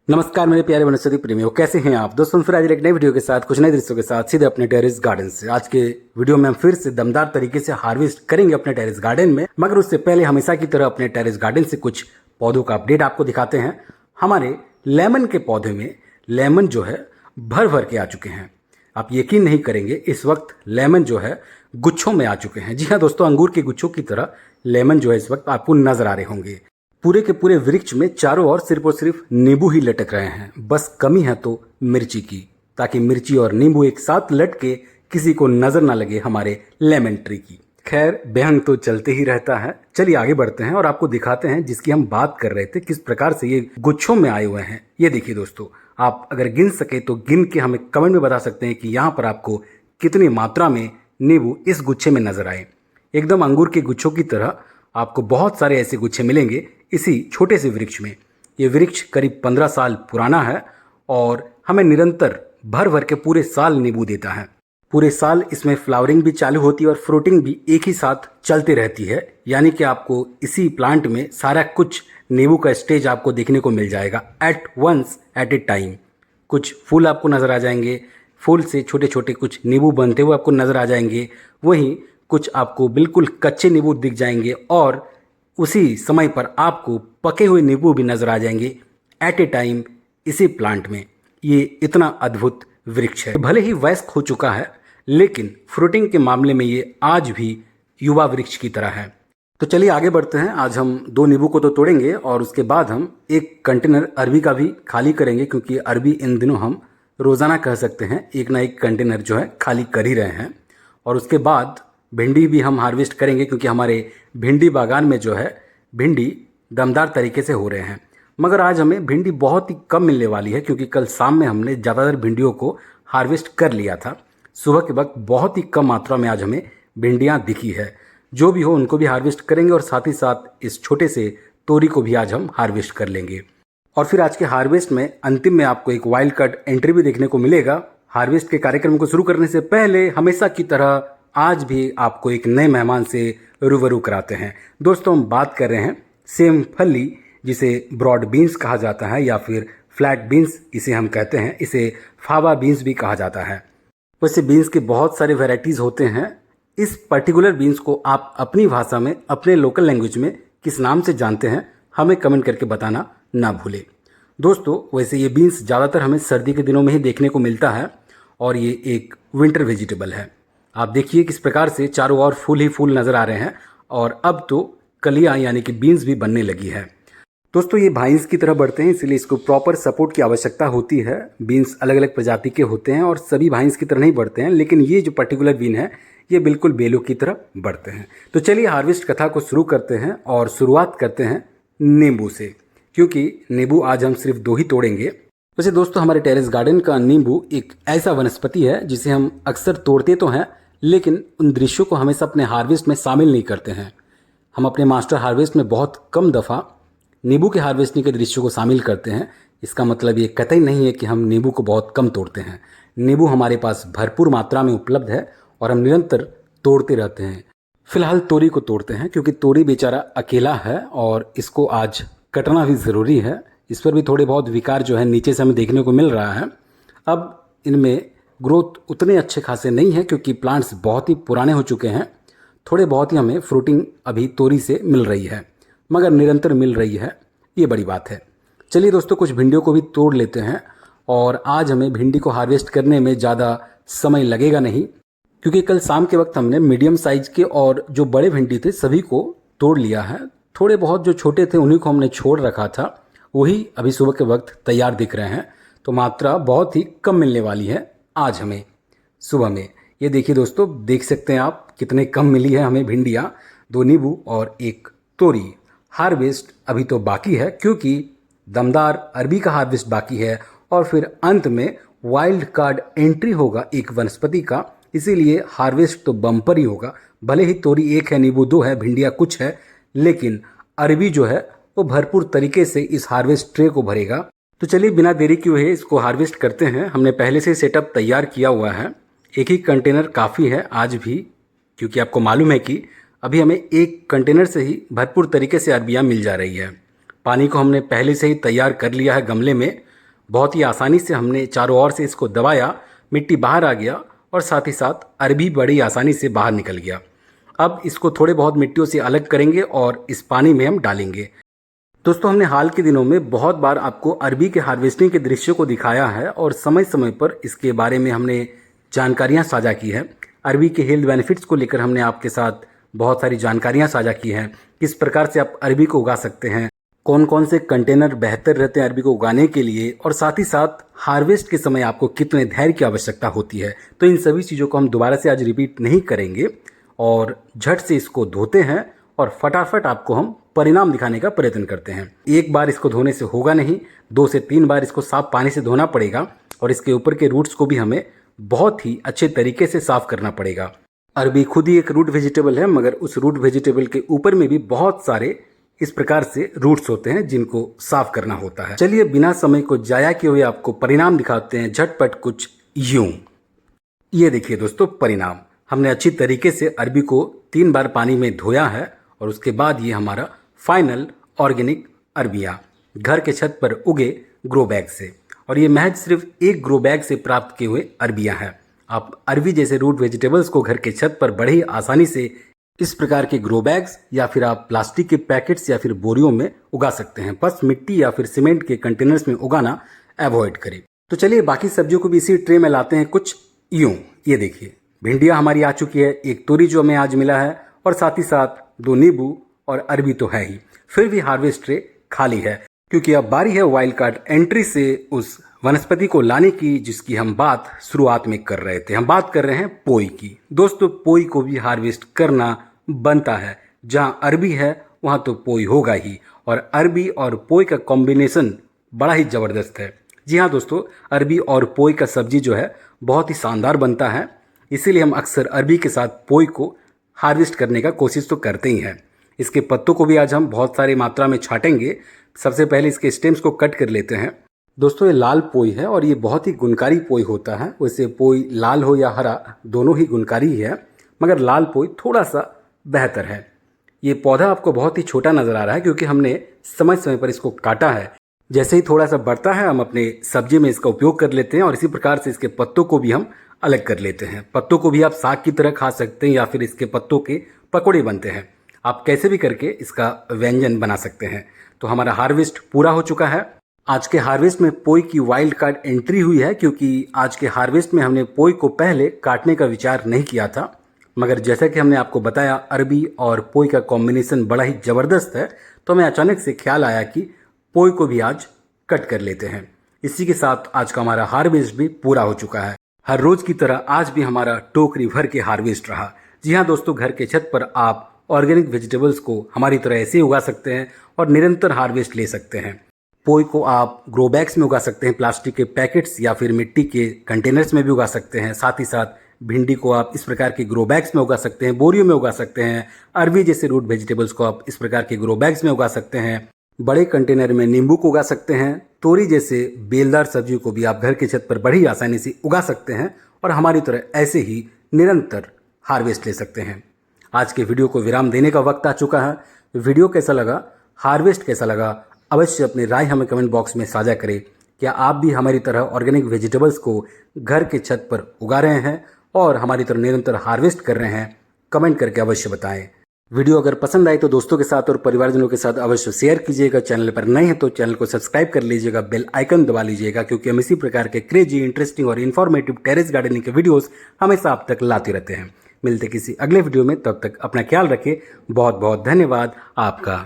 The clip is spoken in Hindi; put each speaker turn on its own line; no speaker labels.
नमस्कार मेरे प्यारे वनस्पति प्रेमियों, कैसे हैं आप दोस्तों। फिर आज एक नई वीडियो के साथ कुछ नए दृश्यों के साथ सीधे अपने टेरेस गार्डन से। आज के वीडियो में हम फिर से दमदार तरीके से हार्वेस्ट करेंगे अपने टेरेस गार्डन में, मगर उससे पहले हमेशा की तरह अपने टेरेस गार्डन से कुछ पौधों का अपडेट आपको दिखाते हैं। हमारे लेमन के पौधे में लेमन जो है भर भर के आ चुके हैं। आप यकीन नहीं करेंगे, इस वक्त लेमन जो है गुच्छों में आ चुके हैं। जी हाँ दोस्तों, अंगूर के गुच्छों की तरह लेमन जो है इस वक्त आपको नजर आ रहे होंगे। पूरे के पूरे वृक्ष में चारों ओर सिर्फ और सिर्फ नींबू ही लटक रहे हैं। बस कमी है तो मिर्ची की, ताकि मिर्ची और नींबू एक साथ लटके किसी को नजर ना लगे हमारे लेमन ट्री की। खैर, बेहंग तो चलते ही रहता है। चलिए आगे बढ़ते हैं और आपको दिखाते हैं जिसकी हम बात कर रहे थे, किस प्रकार से ये गुच्छों में आए हुए हैं। ये देखिए दोस्तों, आप अगर गिन सके तो गिन के हमें कमेंट में बता सकते हैं कि यहाँ पर आपको कितनी मात्रा में नींबू इस गुच्छे में नजर आए। एकदम अंगूर के गुच्छों की तरह आपको बहुत सारे ऐसे गुच्छे मिलेंगे इसी छोटे से वृक्ष में। ये वृक्ष करीब 15 साल पुराना है और हमें निरंतर भर भर के पूरे साल नींबू देता है। पूरे साल इसमें फ्लावरिंग भी चालू होती है और फ्रूटिंग भी एक ही साथ चलते रहती है। यानी कि आपको इसी प्लांट में सारा कुछ नींबू का स्टेज आपको देखने को मिल जाएगा at once at a time. कुछ फूल आपको नजर आ जाएंगे, फूल से छोटे छोटे कुछ नींबू बनते हुए आपको नजर आ जाएंगे। वहीं कुछ आपको बिल्कुल कच्चे नींबू दिख जाएंगे और उसी समय पर आपको पके हुए नींबू भी नजर आ जाएंगे एट ए टाइम इसी प्लांट में। ये इतना अद्भुत वृक्ष है। भले ही वयस्क हो चुका है, लेकिन फ्रूटिंग के मामले में ये आज भी युवा वृक्ष की तरह है। तो चलिए आगे बढ़ते हैं। आज हम 2 नींबू को तो तोड़ेंगे और उसके बाद हम एक कंटेनर अरबी का भी खाली करेंगे, क्योंकि अरबी इन दिनों हम रोजाना कह सकते हैं एक ना एक कंटेनर जो है खाली कर ही रहे हैं। और उसके बाद भिंडी भी हम हार्वेस्ट करेंगे, क्योंकि हमारे भिंडी बागान में जो है भिंडी दमदार तरीके से हो रहे हैं। मगर आज हमें भिंडी बहुत ही कम मिलने वाली है, क्योंकि कल शाम में हमने ज़्यादातर भिंडियों को हार्वेस्ट कर लिया था। सुबह के वक्त बहुत ही कम मात्रा में आज हमें भिंडियाँ दिखी है। जो भी हो उनको भी हार्वेस्ट करेंगे और साथ ही साथ इस छोटे से तोरी को भी आज हम हार्वेस्ट कर लेंगे। और फिर आज के हार्वेस्ट में अंतिम में आपको एक वाइल्ड कार्ड एंट्री भी देखने को मिलेगा। हार्वेस्ट के कार्यक्रम को शुरू करने से पहले हमेशा की तरह आज भी आपको एक नए मेहमान से रूबरू कराते हैं। दोस्तों, हम बात कर रहे हैं सेम फली, जिसे ब्रॉड बीन्स कहा जाता है या फिर फ्लैट बीन्स इसे हम कहते हैं। इसे फावा बीन्स भी कहा जाता है। वैसे बीन्स के बहुत सारे वैरायटीज़ होते हैं। इस पर्टिकुलर बीन्स को आप अपनी भाषा में, अपने लोकल लैंग्वेज में किस नाम से जानते हैं, हमें कमेंट करके बताना ना भूलें। दोस्तों, वैसे ये बीन्स ज़्यादातर हमें सर्दी के दिनों में ही देखने को मिलता है और ये एक विंटर वेजिटेबल है। आप देखिए किस प्रकार से चारों ओर फूल ही फूल नजर आ रहे हैं और अब तो कलियां यानी कि बीन्स भी बनने लगी है। दोस्तों, ये वाइन्स की तरह बढ़ते हैं, इसलिए इसको प्रॉपर सपोर्ट की आवश्यकता होती है। बीन्स अलग अलग प्रजाति के होते हैं और सभी वाइन्स की तरह नहीं बढ़ते हैं, लेकिन ये जो पर्टिकुलर बीन है ये बिल्कुल बेलों की तरह बढ़ते हैं। तो चलिए हार्वेस्ट कथा को शुरू करते हैं और शुरुआत करते हैं नींबू से, क्योंकि नींबू आज हम सिर्फ 2 ही तोड़ेंगे। वैसे दोस्तों, हमारे टेरेस गार्डन का नींबू एक ऐसा वनस्पति है जिसे हम अक्सर तोड़ते तो हैं, लेकिन उन दृश्यों को हमेशा अपने हार्वेस्ट में शामिल नहीं करते हैं। हम अपने मास्टर हार्वेस्ट में बहुत कम दफ़ा नींबू के हार्वेस्टिंग के दृश्यों को शामिल करते हैं। इसका मतलब ये कतई नहीं है कि हम नींबू को बहुत कम तोड़ते हैं। नींबू हमारे पास भरपूर मात्रा में उपलब्ध है और हम निरंतर तोड़ते रहते हैं। फिलहाल तोरी को तोड़ते हैं, क्योंकि तोरी बेचारा अकेला है और इसको आज कटना भी ज़रूरी है। इस पर भी थोड़े बहुत विकार जो है नीचे से हमें देखने को मिल रहा है। अब इनमें ग्रोथ उतने अच्छे खासे नहीं है, क्योंकि प्लांट्स बहुत ही पुराने हो चुके हैं। थोड़े बहुत ही हमें फ्रूटिंग अभी तोरी से मिल रही है, मगर निरंतर मिल रही है, ये बड़ी बात है। चलिए दोस्तों, कुछ भिंडियों को भी तोड़ लेते हैं और आज हमें भिंडी को हार्वेस्ट करने में ज़्यादा समय लगेगा नहीं, क्योंकि कल शाम के वक्त हमने मीडियम साइज के और जो बड़े भिंडी थे सभी को तोड़ लिया है। थोड़े बहुत जो छोटे थे उन्हीं को हमने छोड़ रखा था, वही अभी सुबह के वक्त तैयार दिख रहे हैं। तो मात्रा बहुत ही कम मिलने वाली है आज हमें सुबह में। ये देखिए दोस्तों, देख सकते हैं आप कितने कम मिली है हमें भिंडियाँ। 2 नींबू और 1 तोरी। हार्वेस्ट अभी तो बाकी है, क्योंकि दमदार अरबी का हार्वेस्ट बाकी है और फिर अंत में वाइल्ड कार्ड एंट्री होगा एक वनस्पति का। इसीलिए हार्वेस्ट तो बम्पर ही होगा। भले ही तोरी 1 है, नींबू 2 है, भिंडियाँ कुछ है, लेकिन अरबी जो है वो भरपूर तरीके से इस हार्वेस्ट ट्रे को भरेगा। तो चलिए बिना देरी किए हुए इसको हार्वेस्ट करते हैं। हमने पहले से सेटअप तैयार किया हुआ है। एक ही कंटेनर काफ़ी है आज भी, क्योंकि आपको मालूम है कि अभी हमें एक कंटेनर से ही भरपूर तरीके से अरबियाँ मिल जा रही है। पानी को हमने पहले से ही तैयार कर लिया है गमले में बहुत ही आसानी से हमने चारों ओर से इसको दबाया, मिट्टी बाहर आ गया और साथ ही साथ अरबी बड़ी आसानी से बाहर निकल गया। अब इसको थोड़े बहुत मिट्टियों से अलग करेंगे और इस पानी में हम डालेंगे। दोस्तों, हमने हाल के दिनों में बहुत बार आपको अरबी के हार्वेस्टिंग के दृश्य को दिखाया है और समय समय पर इसके बारे में हमने जानकारियां साझा की है। अरबी के हेल्थ बेनिफिट्स को लेकर हमने आपके साथ बहुत सारी जानकारियां साझा की हैं। किस प्रकार से आप अरबी को उगा सकते हैं, कौन कौन से कंटेनर बेहतर रहते हैं अरबी को उगाने के लिए, और साथ ही साथ हार्वेस्ट के समय आपको कितने धैर्य की आवश्यकता होती है। तो इन सभी चीज़ों को हम दोबारा से आज रिपीट नहीं करेंगे और झट से इसको धोते हैं और फटाफट आपको हम परिणाम दिखाने का प्रयत्न करते हैं। एक बार इसको धोने से होगा नहीं, 2 से 3 बार इसको साफ पानी से धोना पड़ेगा और इसके ऊपर के रूट्स को भी हमें बहुत ही अच्छे तरीके से साफ करना पड़ेगा। अरबी खुद ही एक रूट वेजिटेबल है, मगर उस रूट वेजिटेबल के ऊपर में भी बहुत सारे इस प्रकार से रूट्स होते हैं जिनको साफ करना होता है। चलिए बिना समय को जाया किए हुए आपको परिणाम दिखाते हैं झटपट कुछ यूं। ये देखिए दोस्तों परिणाम। हमने अच्छी तरीके से अरबी को 3 बार पानी में धोया है और उसके बाद ये हमारा फाइनल ऑर्गेनिक अरबिया घर के छत पर उगे ग्रो बैग से, और ये महज सिर्फ एक ग्रो बैग से प्राप्त किए हुए अरबिया है। आप अरबी जैसे रूट वेजिटेबल्स को घर के छत पर बड़े ही आसानी से इस प्रकार के ग्रो बैग्स या फिर आप प्लास्टिक के पैकेट्स या फिर बोरियों में उगा सकते हैं। बस मिट्टी या फिर सीमेंट के कंटेनर्स में उगाना अवॉइड करें। तो चलिए बाकी सब्जियों को भी इसी ट्रे में लाते हैं कुछ यूं। ये देखिए भिंडियाँ हमारी आ चुकी है, एक तोरी जो हमें आज मिला है और साथ ही साथ 2 नींबू और अरबी तो है ही। फिर भी हार्वेस्ट ट्रे खाली है क्योंकि अब बारी है वाइल्ड कार्ड एंट्री से उस वनस्पति को लाने की जिसकी हम बात शुरुआत में कर रहे थे। हम बात कर रहे हैं पोई की। दोस्तों पोई को भी हार्वेस्ट करना बनता है। जहां अरबी है वहां तो पोई होगा ही, और अरबी और पोई का कॉम्बिनेशन बड़ा ही ज़बरदस्त है। जी हाँ दोस्तों, अरबी और पोई का सब्जी जो है बहुत ही शानदार बनता है। इसीलिए हम अक्सर अरबी के साथ पोई को हार्वेस्ट करने का कोशिश तो करते ही हैं। इसके पत्तों को भी आज हम बहुत सारी मात्रा में छाटेंगे। सबसे पहले इसके स्टेम्स को कट कर लेते हैं। दोस्तों ये लाल पोई है और ये बहुत ही गुणकारी पोई होता है। वैसे पोई लाल हो या हरा दोनों ही गुणकारी ही है, मगर लाल पोई थोड़ा सा बेहतर है। ये पौधा आपको बहुत ही छोटा नज़र आ रहा है क्योंकि हमने समय समय पर इसको काटा है। जैसे ही थोड़ा सा बढ़ता है हम अपने सब्जी में इसका उपयोग कर लेते हैं और इसी प्रकार से इसके पत्तों को भी हम अलग कर लेते हैं। पत्तों को भी आप साग की तरह खा सकते हैं या फिर इसके पत्तों के पकौड़े बनते हैं। आप कैसे भी करके इसका व्यंजन बना सकते हैं। तो हमारा हार्वेस्ट पूरा हो चुका है। आज के हार्वेस्ट में पोई की वाइल्ड कार्ड एंट्री हुई है क्योंकि आज के हार्वेस्ट में हमने पोई को पहले काटने का विचार नहीं किया था, मगर जैसा कि हमने आपको बताया अरबी और पोई का कॉम्बिनेशन बड़ा ही ज़बरदस्त है, तो हमें अचानक से ख्याल आया कि पोई को भी आज कट कर लेते हैं। इसी के साथ आज का हमारा हार्वेस्ट भी पूरा हो चुका है। हर रोज की तरह आज भी हमारा टोकरी भर के हार्वेस्ट रहा। जी हाँ दोस्तों, घर के छत पर आप ऑर्गेनिक वेजिटेबल्स को हमारी तरह ऐसे ही उगा सकते हैं और निरंतर हार्वेस्ट ले सकते हैं। पोई को आप ग्रो बैग्स में उगा सकते हैं, प्लास्टिक के पैकेट्स या फिर मिट्टी के कंटेनर्स में भी उगा सकते हैं। साथ ही साथ भिंडी को आप इस प्रकार के ग्रो बैग्स में उगा सकते हैं, बोरियों में उगा सकते हैं। अरबी जैसे रूट वेजिटेबल्स को आप इस प्रकार के ग्रो बैग्स में उगा सकते हैं। बड़े कंटेनर में नींबू को उगा सकते हैं। तोरी जैसे बेलदार सब्जी को भी आप घर की छत पर बड़ी आसानी से उगा सकते हैं और हमारी तरह ऐसे ही निरंतर हार्वेस्ट ले सकते हैं। आज के वीडियो को विराम देने का वक्त आ चुका है। वीडियो कैसा लगा, हार्वेस्ट कैसा लगा, अवश्य अपनी राय हमें कमेंट बॉक्स में साझा करें। क्या आप भी हमारी तरह ऑर्गेनिक वेजिटेबल्स को घर के छत पर उगा रहे हैं और हमारी तरह निरंतर हार्वेस्ट कर रहे हैं? कमेंट करके अवश्य बताएं। वीडियो अगर पसंद आए तो दोस्तों के साथ और परिवारजनों के साथ अवश्य शेयर कीजिएगा। चैनल पर नए हैं तो चैनल को सब्सक्राइब कर लीजिएगा, बेल आइकन दबा लीजिएगा, क्योंकि हम इसी प्रकार के क्रेजी, इंटरेस्टिंग और इन्फॉर्मेटिव टेरेस गार्डनिंग के वीडियोस हमेशा आप तक लाते रहते हैं। मिलते किसी अगले वीडियो में, तब तक अपना ख्याल रखें। बहुत बहुत धन्यवाद आपका।